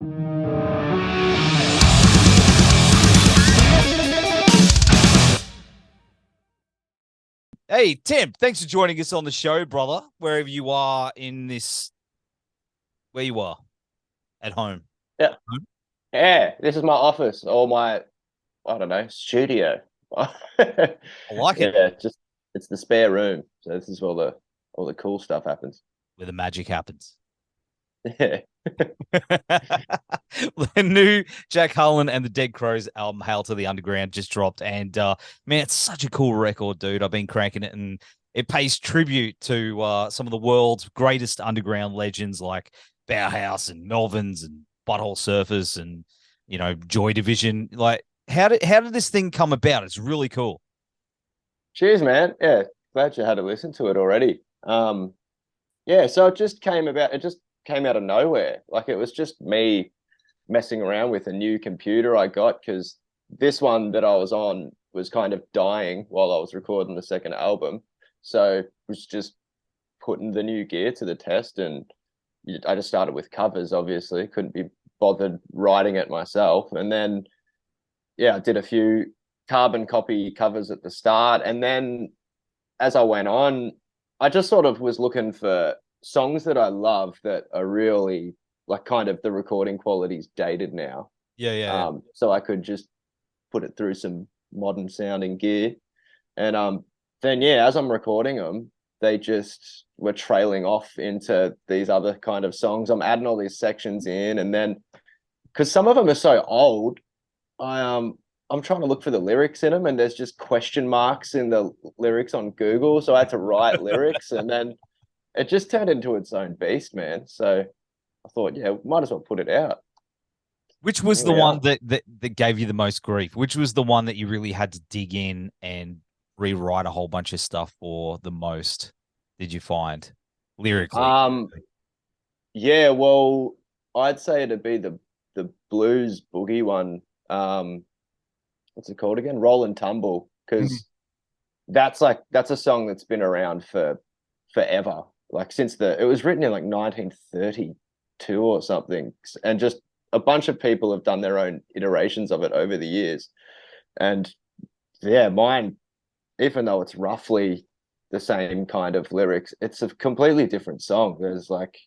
Hey, Tim, thanks for joining us on the show, brother. Wherever you are in this, where you are at home. Yeah. Yeah. This is my office or my, I don't know, studio. I like it. Yeah, just it's the spare room. So this is where all the cool stuff happens. Where the magic happens. Yeah. The new Jack Harlon and the Dead Crows album, Hail to the Underground, just dropped. And man, it's such a cool record, dude. I've been cranking it, and it pays tribute to some of the world's greatest underground legends like Bauhaus and Melvins and Butthole Surfers and, Joy Division. Like, how did this thing come about? It's really cool. Cheers, man. Yeah. Glad you had to listen to it already. Yeah, so it just came out of nowhere. Like it was just me messing around with a new computer I got because this one that I was on was kind of dying while I was recording the second album. So was just putting the new gear to the test, and I just started with covers, obviously. Couldn't be bothered writing it myself. And then yeah, I did a few carbon copy covers at the start. And then as I went on, I just sort of was looking for songs that I love that are really like kind of the recording quality's dated now. Yeah. So I could just put it through some modern sounding gear. And then yeah, as I'm recording them, they just were trailing off into these other kind of songs. I'm adding all these sections in, and then because some of them are so old, I'm trying to look for the lyrics in them, and there's just question marks in the lyrics on Google. So I had to write lyrics, and then it just turned into its own beast, man. So I thought, yeah, might as well put it out. Which was Here the we one are. that gave you the most grief? Which was the one that you really had to dig in and rewrite a whole bunch of stuff for the most, did you find, lyrically? Yeah, well, I'd say it'd be the blues boogie one. What's it called again? Roll and Tumble, Mhm. because that's a song that's been around for forever. Like since it was written in like 1932 or something, and just a bunch of people have done their own iterations of it over the years. And yeah, mine, even though it's roughly the same kind of lyrics, it's a completely different song. There's like,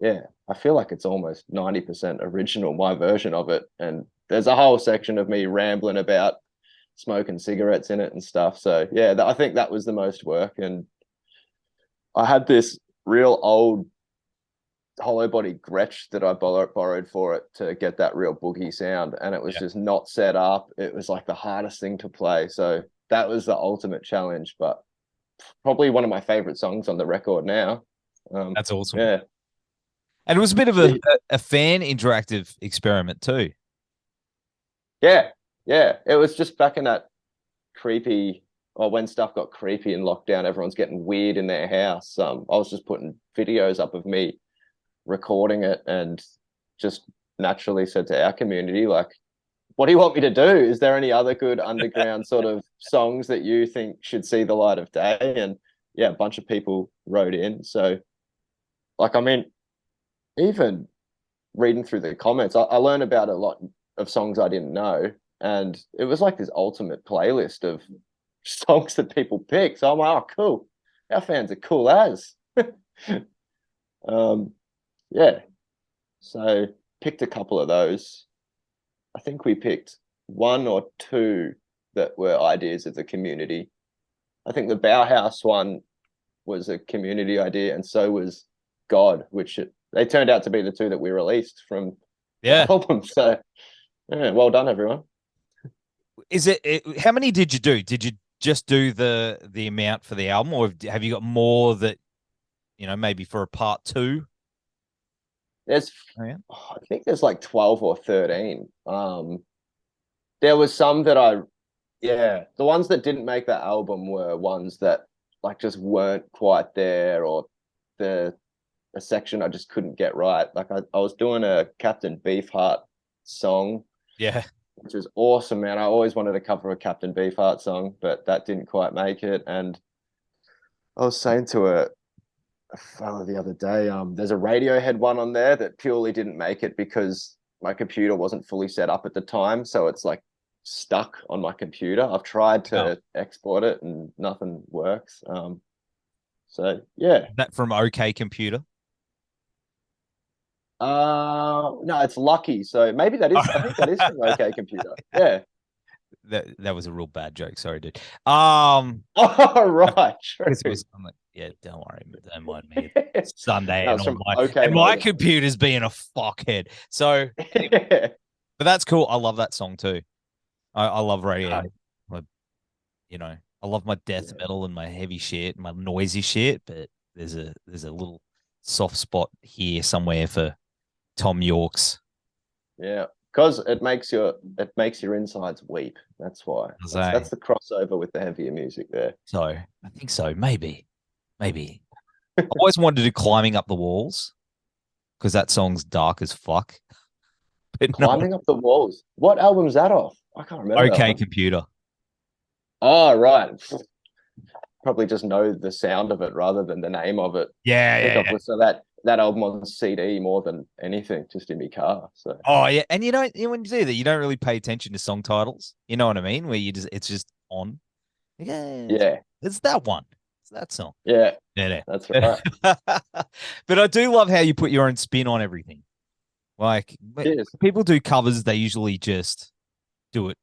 yeah, I feel like it's almost 90% original, my version of it. And there's a whole section of me rambling about smoking cigarettes in it and stuff. So yeah, I think that was the most work. And I had this real old hollow body Gretsch that I borrowed for it to get that real boogie sound, and it was Yeah, just not set up. It was like the hardest thing to play. So that was the ultimate challenge, but probably one of my favorite songs on the record now. that's awesome. Yeah. And it was a bit of a fan interactive experiment too. Yeah, yeah. It was just back in that creepy, or when stuff got creepy in lockdown, everyone's getting weird in their house. I was just putting videos up of me recording it, and just naturally said to our community, like, what do you want me to do? Is there any other good underground sort of songs that you think should see the light of day? And yeah, a bunch of people wrote in. So, like, I mean, even reading through the comments, I learned about a lot of songs I didn't know. And it was like this ultimate playlist of songs that people pick. So I'm like, oh, cool. Our fans are cool as. um, yeah. So picked a couple of those. I think we picked one or two that were ideas of the community. I think the Bauhaus one was a community idea, and so was God, which they turned out to be the two that we released from the Yeah. album. So yeah, well done, everyone. How many did you do? Did you just do the amount for the album, or have you got more that, maybe for a part two? There's, Oh, yeah. I think there's like 12 or 13. There was some that yeah, the ones that didn't make that album were ones that like just weren't quite there, or the a section I just couldn't get right. Like I was doing a Captain Beefheart song, Yeah. which was awesome, man. I always wanted to cover a Captain Beefheart song, but that didn't quite make it. And I was saying to the other day. There's a Radiohead one on there that purely didn't make it because my computer wasn't fully set up at the time, so it's like stuck on my computer. I've tried to export it and nothing works. So yeah. That from OK Computer. No, it's Lucky. So maybe that is. I think that is from OK Computer. Yeah. That was a real bad joke. Sorry, dude. Oh right. True. Yeah, don't worry, don't mind me. It's Sunday No, and my computer's being a fuckhead. So, but that's cool. I love that song too. I love radio. You know, I love my death metal and my heavy shit, my noisy shit. But there's a little soft spot here somewhere for Tom York's. Yeah, because it makes your insides weep. That's why. That's the crossover with the heavier music there. So I think so. Maybe. I always wanted to do Climbing Up the Walls because that song's dark as fuck. But Climbing Up the Walls. What album's that off? I can't remember. OK Computer. Oh right. Probably just know the sound of it rather than the name of it. Yeah. So that album on CD more than anything, just in my car. So. Oh yeah, and when you do that, you don't really pay attention to song titles. You know what I mean? Where it's just on. Yeah. It's that one. It's that song. Yeah. That's right. But I do love how you put your own spin on everything. Like people do covers, they usually just do it,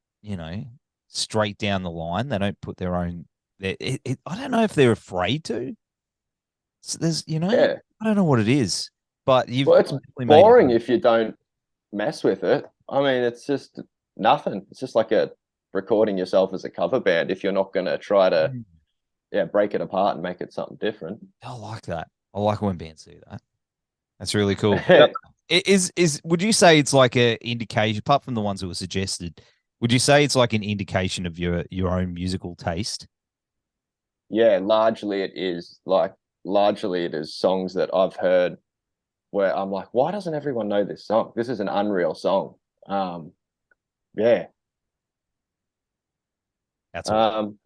straight down the line. They don't put their own. I don't know if they're afraid to. So there's, I don't know what it is, but it's boring if you don't mess with it. I mean, it's just nothing. It's just like recording yourself as a cover band if you're not going to try to, break it apart and make it something different. I like that. I like when bands do that. That's really cool. Would you say it's like an indication, apart from the ones that were suggested, would you say it's like an indication of your own musical taste? Yeah, largely it is songs that I've heard where I'm like, why doesn't everyone know this song? This is an unreal song. Yeah. That's awesome.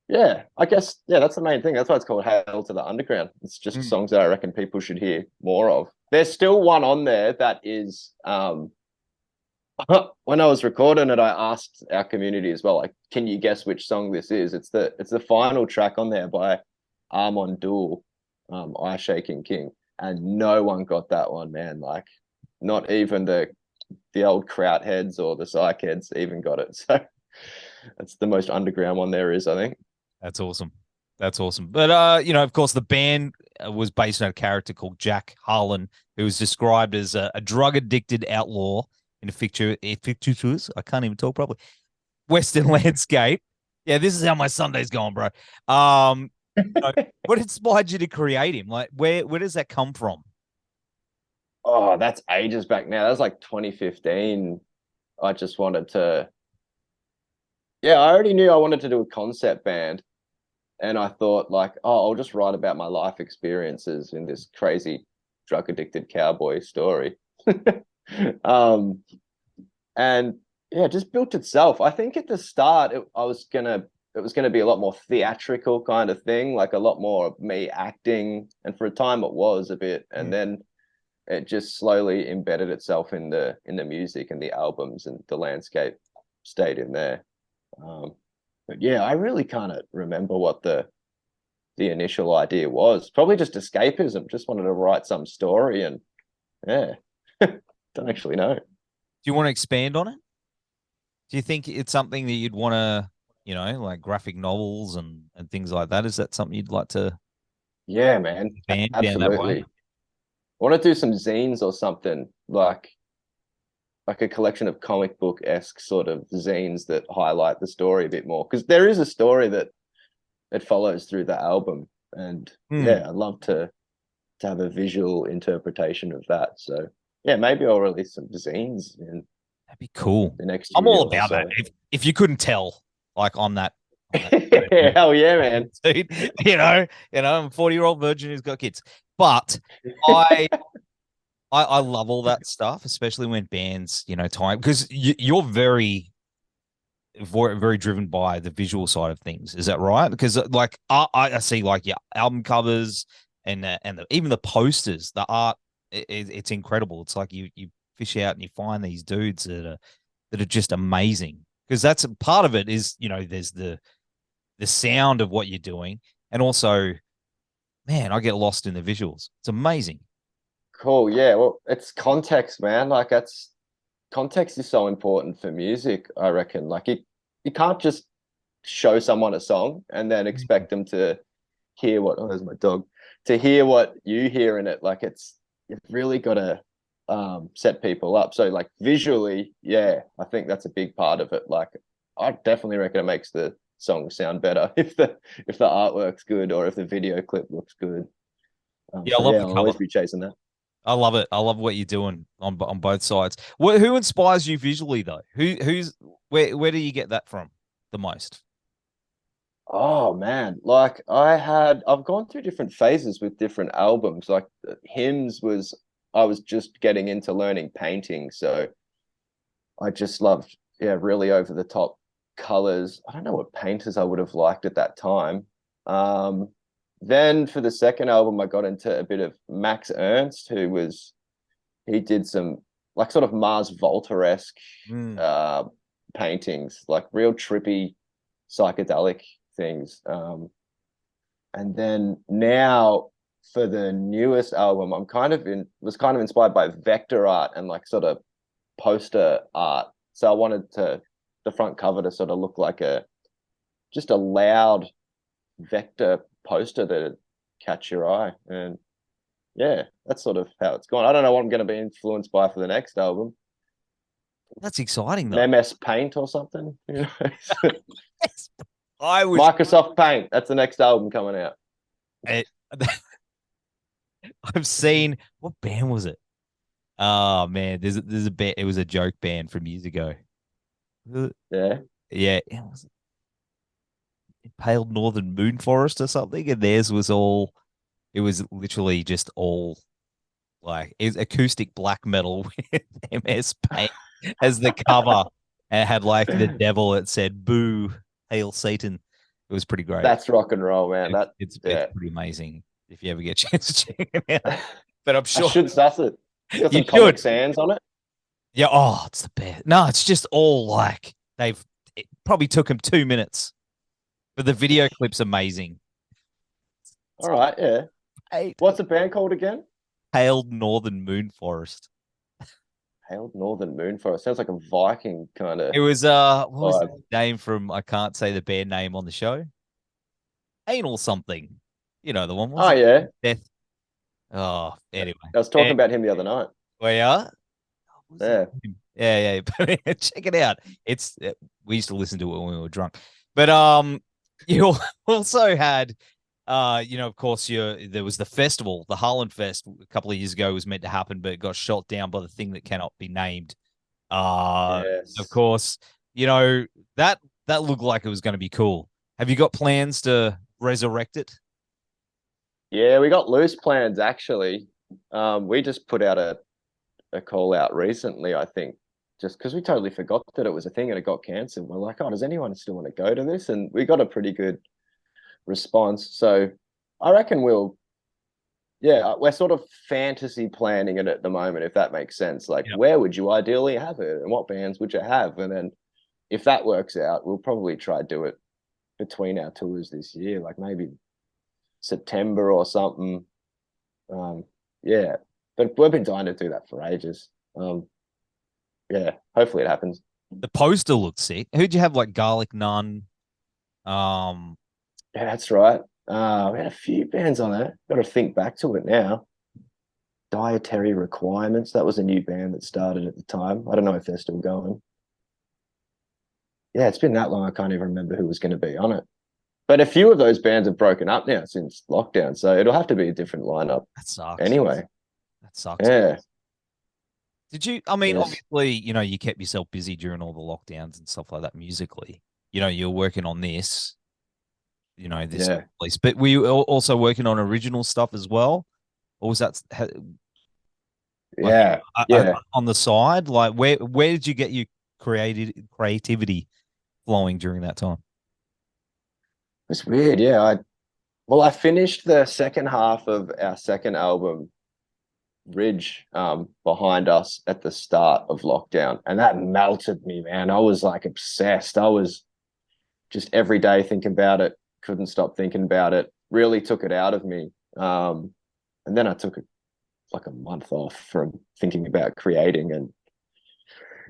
Yeah, I guess, that's the main thing. That's why it's called Hail to the Underground. It's just songs that I reckon people should hear more of. There's still one on there that is, when I was recording it, I asked our community as well, like, can you guess which song this is? It's the final track on there by Armand Duel, Eye Shaking King. And no one got that one, man. Like, not even the old Kraut heads or the Psych heads even got it. So that's the most underground one there is, I think. That's awesome. But, of course, the band was based on a character called Jack Harlon, who was described as a drug-addicted outlaw in a fictitious, I can't even talk properly, Western landscape. Yeah, this is how my Sunday's going, bro. What inspired you to create him? Like, where does that come from? Oh, that's ages back now. That was like 2015. I just wanted to... Yeah, I already knew I wanted to do a concept band. And I thought, like, I'll just write about my life experiences in this crazy drug-addicted cowboy story. And yeah, it just built itself. I think at the start, it was gonna be a lot more theatrical kind of thing, like a lot more of me acting. And for a time, it was a bit, and then it just slowly embedded itself in the music and the albums, and the landscape stayed in there. But yeah, I really can't remember what the initial idea was. Probably just escapism. Just wanted to write some story, and don't actually know. Do you want to expand on it? Do you think it's something that you'd want to, like graphic novels and things like that? Is that something you'd like to? Yeah, man. Absolutely. I want to do some zines or something, like a collection of comic book-esque sort of zines that highlight the story a bit more. Because there is a story that follows through the album. And I'd love to have a visual interpretation of that. So yeah, maybe I'll release some zines. That'd be cool. The next I'm all about that. If you couldn't tell, like on that. Hell yeah, man. Dude, I'm a 40-year-old virgin who's got kids. But I love all that stuff, especially when bands, time, because you're very very driven by the visual side of things. Is that right? Because like I see like album covers and even the posters, the art, it's incredible. It's like you fish out and you find these dudes that are just amazing. Because that's part of it is, there's the sound of what you're doing, and also, man, I get lost in the visuals. It's amazing. Cool. Yeah. Well, it's context, man. Like context is so important for music, I reckon. Like you can't just show someone a song and then expect them to hear what, oh, there's my dog, to hear what you hear in it. Like you've really got to set people up. So like visually, yeah, I think that's a big part of it. Like I definitely reckon it makes the song sound better if the artwork's good or if the video clip looks good. Yeah, I So love yeah, the I'll color. always be chasing that. I love it. I love what you're doing on both sides. Who inspires you visually though? Where do you get that from the most? Oh man, like I've gone through different phases with different albums. Like Hymns was, I was just getting into learning painting, so I just loved, yeah, really over the top colors. I don't know what painters I would have liked at that time. Um, then for the second album, I got into a bit of Max Ernst, he did some like sort of Mars Volta-esque Mm. uh, paintings, like real trippy psychedelic things. And then now for the newest album, was kind of inspired by vector art and like sort of poster art. So I wanted the front cover to sort of look like just a loud vector poster that'd catch your eye. And yeah, that's sort of how it's gone. I don't know what I'm going to be influenced by for the next album. That's exciting though. MS Paint or something, you know. Yes. I was Microsoft Paint. That's the next album coming out. I, I've seen, what band was it? Oh man, there's a band. It was a joke band from years ago. Yeah. Yeah, it was Pale Northern Moon Forest or something, and theirs was all. It was literally just all like it's acoustic black metal with MS Paint as the cover, and it had like the devil. It said "Boo, Hail Satan." It was pretty great. That's rock and roll, man. It's Yeah. pretty amazing if you ever get a chance to check it out. But I'm I sure should suss it. It's got you some Comic should. Sans on it. Yeah. Oh, it's the best. No, it's just all like it probably took them 2 minutes, but the video clip's amazing. All right, yeah. Hey, What's the band called again? Pale Northern Moon Forest. Hailed Northern Moon Forest. Sounds like a Viking kind of It was what was vibe. the name from? I can't say the band name on the show. Anal something. You know the one was Oh it? yeah. Death. Oh, anyway. I was talking about him the other night. We are. Yeah. Yeah, yeah. But check it out. We used to listen to it when we were drunk. But you also had of course there was the festival, the Harlon Fest a couple of years ago was meant to happen, but it got shot down by the thing that cannot be named. Yes. Of course, that looked like it was going to be cool. Have you got plans to resurrect it? Yeah, we got loose plans actually. We just put out a call out recently, I think, just because we totally forgot that it was a thing and it got cancelled. We're like, oh, does anyone still want to go to this? And we got a pretty good response. So I reckon we're sort of fantasy planning it at the moment, if that makes sense. Like, where would you ideally have it and what bands would you have? And then if that works out, we'll probably try to do it between our tours this year, like maybe September or something. Yeah, but we've been dying to do that for ages. Yeah, hopefully it happens. The poster looked sick. Who'd you have, like Garlic Nun? Yeah, that's right. We had a few bands on that. Got to think back to it now. Dietary Requirements. That was a new band that started at the time. I don't know if they're still going. Yeah, it's been that long. I can't even remember who was going to be on it. But a few of those bands have broken up now since lockdown, so it'll have to be a different lineup. That sucks. Anyway. That sucks. Yeah. Did you? I mean, Yes. obviously, you kept yourself busy during all the lockdowns and stuff like that musically. You're working on this, this Yeah. release. But were you also working on original stuff as well? Or was that like, Yeah. Yeah. on the side? Like, where did you get your creativity? flowing during that time? It's weird, yeah. I finished the second half of our second album, Ridge, behind us at the start of lockdown, and that melted me, man. I was like obsessed. I was just every day thinking about it, couldn't stop thinking about it. Really took it out of me. And then I took like a month off from thinking about creating, and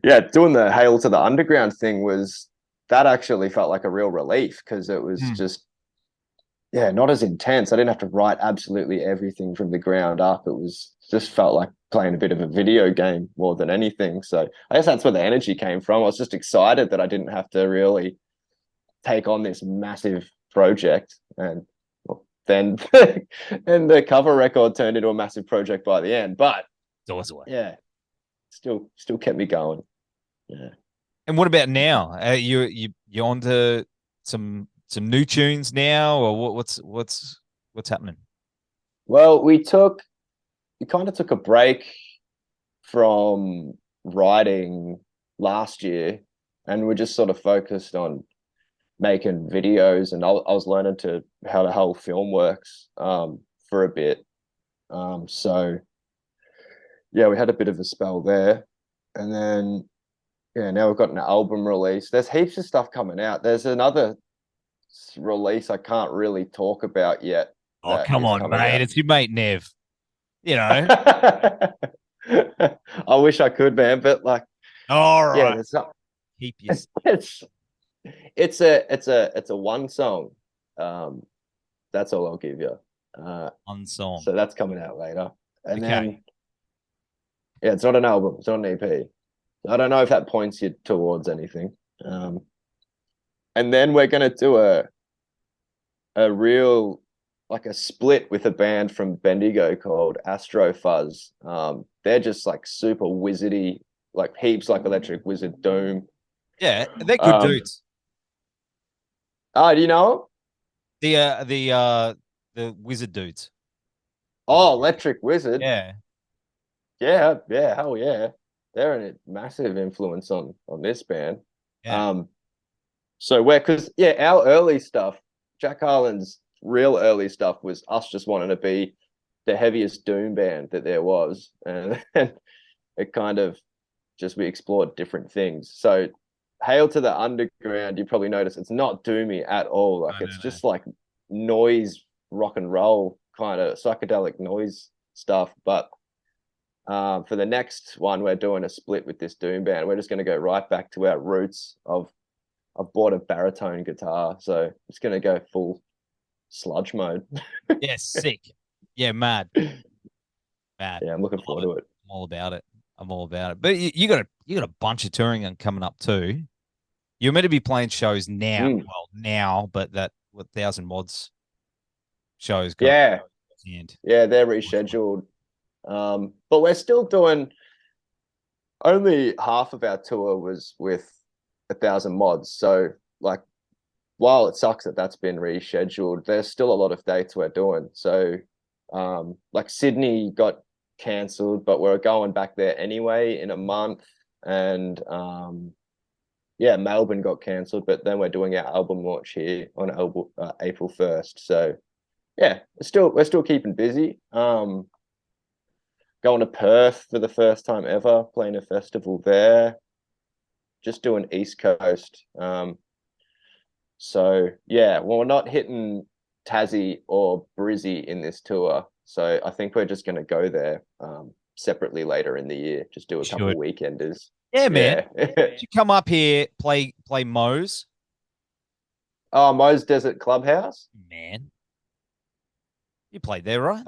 yeah, doing the Hail to the Underground thing that actually felt like a real relief because it was just, yeah, not as intense. I didn't have to write absolutely everything from the ground up. It was just felt like playing a bit of a video game more than anything. So I guess that's where the energy came from. I was just excited that I didn't have to really take on this massive project, and then and the cover record turned into a massive project by the end. But yeah, still kept me going. Yeah. And what about now? You on to some new tunes now, or what's happening? Well, we kind of took a break from writing last year, and we're just sort of focused on making videos, and I was learning how the whole film works for a bit. So yeah, we had a bit of a spell there, and then yeah, now we've got an album release. There's heaps of stuff coming out. There's another release I can't really talk about yet. Oh, come on, mate. It's your mate Nev. You know. I wish I could, man, but like, all right. Yeah, it's not. Keep your. It's a one song. That's all I'll give you. One song. So that's coming out later, and then yeah, it's not an album. It's not an EP. I don't know if that points you towards anything. And then we're gonna do a real like a split with a band from Bendigo called Astro Fuzz. They're just like super wizardy, like heaps like Electric Wizard Doom. Yeah, they're good dudes. Oh, do you know the Wizard dudes? Oh, Electric Wizard. Yeah, hell yeah. They're a massive influence on this band. Yeah. So because our early stuff, Jack Harlon's real early stuff was us just wanting to be the heaviest doom band that there was, and then it kind of just we explored different things. So Hail to the Underground, you probably notice it's not doomy at all. Like it's just like noise, rock and roll kind of psychedelic noise stuff. But for the next one, we're doing a split with this doom band. We're just going to go right back to our roots. I've bought a baritone guitar, so it's going to go full sludge mode. Yeah, sick. Yeah, mad. Yeah, I'm looking forward to it. I'm all about it. But you got a bunch of touring coming up too. You're meant to be playing shows now. Well, now, but that 1,000 Mods shows. Yeah, they're rescheduled. But we're still doing. Only half of our tour was with 1,000 Mods. So, like, while it sucks that that's been rescheduled, there's still a lot of dates we're doing. So, like Sydney got cancelled, but we're going back there anyway in a month, and Melbourne got cancelled, but then we're doing our album launch here on April 1st. So yeah, we're still keeping busy. Going to Perth for the first time ever, playing a festival there, just doing East Coast. So yeah, well, we're not hitting Tassie or Brizzy in this tour, so I think we're just going to go there separately later in the year. Just do a couple of weekenders. Yeah, man. Did you come up here, play Mo's? Oh, Mo's Desert Clubhouse. Man, you played there, right?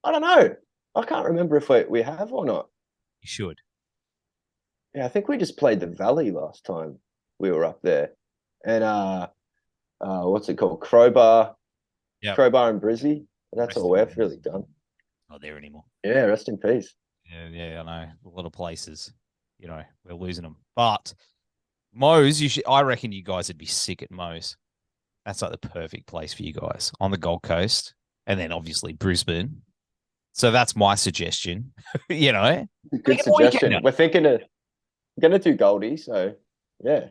I don't know. I can't remember if we have or not. You should. Yeah, I think we just played the Valley last time we were up there, and what's it called? Crowbar. Yeah. Crowbar and Brizzy. That's all we've really done. Not there anymore. Yeah, rest in peace. Yeah, I know. A lot of places, we're losing them. But Mo's, I reckon you guys would be sick at Mo's. That's like the perfect place for you guys on the Gold Coast, and then obviously Brisbane. So that's my suggestion. Good suggestion. We're thinking of going to do Goldie, so Yeah,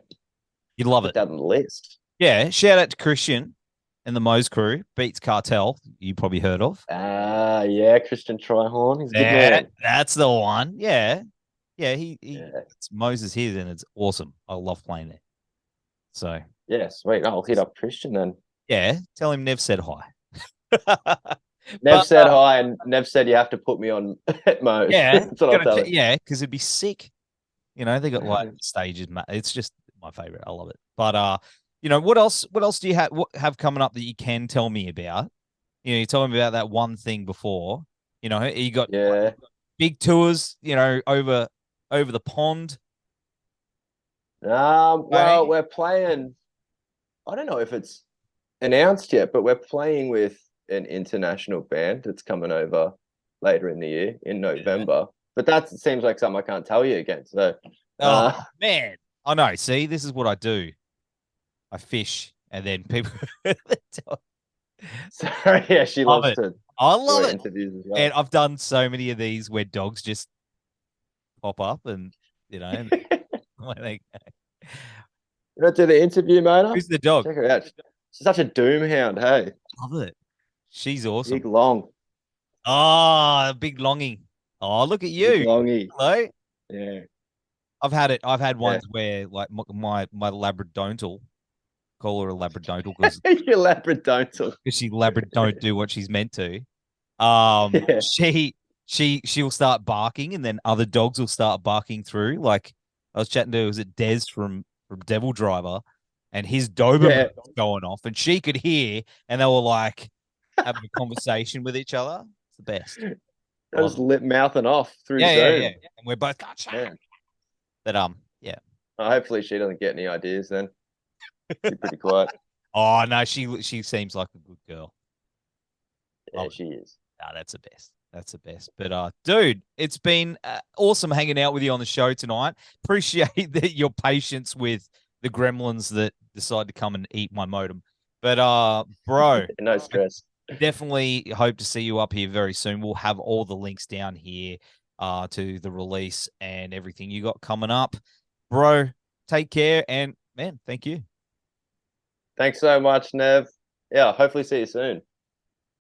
You'd love put it. that on the list. Yeah. Shout out to Christian and the Moe's crew. Beats Cartel. You probably heard of. Yeah, Christian Trihorn. He's a good man. That's the one. Yeah. Yeah. Yeah. It's Moses here, and it's awesome. I love playing there. So Yeah, sweet. I'll hit up Christian then. yeah, tell him Nev said hi. Nev said hi, and Nev said you have to put me on at Mo's. Yeah, That's what I'll tell him. yeah, because it'd be sick. You know, they got like stages. It's just my favorite. I love it. But you know, what else? What else do you have coming up that you can tell me about? You know, you told me about that one thing before. You know, you got big tours. You know, over the pond. Well, we're playing. I don't know if it's announced yet, but we're playing with an international band that's coming over later in the year in November. But that seems like something I can't tell you again. So, man, I know. See, this is what I do. I fish, and then people. Sorry, yeah, she loves to. I love it. Interviews as well. And I've done so many of these where dogs just pop up, and you know, when they. You want to do the interview, mate? Who's the dog? Check her out. She's such a doom hound. Hey, love it. She's awesome. Big long. Oh, big longing. Oh, look at you. Big longy. Hello. Yeah. I've had ones where like my labradontal, call her a labradontal because your labradontal, because she don't do what she's meant to. She'll start barking, and then other dogs will start barking through. Like I was chatting to, was it Des from Devil Driver, and his Doberman was going off, and she could hear, and they were like having a conversation with each other. It's the best. I was lip mouthing off through Zoom. Yeah. And we're both But yeah. Hopefully she doesn't get any ideas then. She's pretty quiet. Oh no, she seems like a good girl. Yeah, she is. Ah, that's the best. That's the best. But dude, it's been awesome hanging out with you on the show tonight. Appreciate your patience with the gremlins that decide to come and eat my modem. But bro, no stress. Definitely hope to see you up here very soon. We'll have all the links down here to the release and everything you got coming up. Bro, take care, and man, thank you. Thanks so much, Nev. Yeah, hopefully see you soon.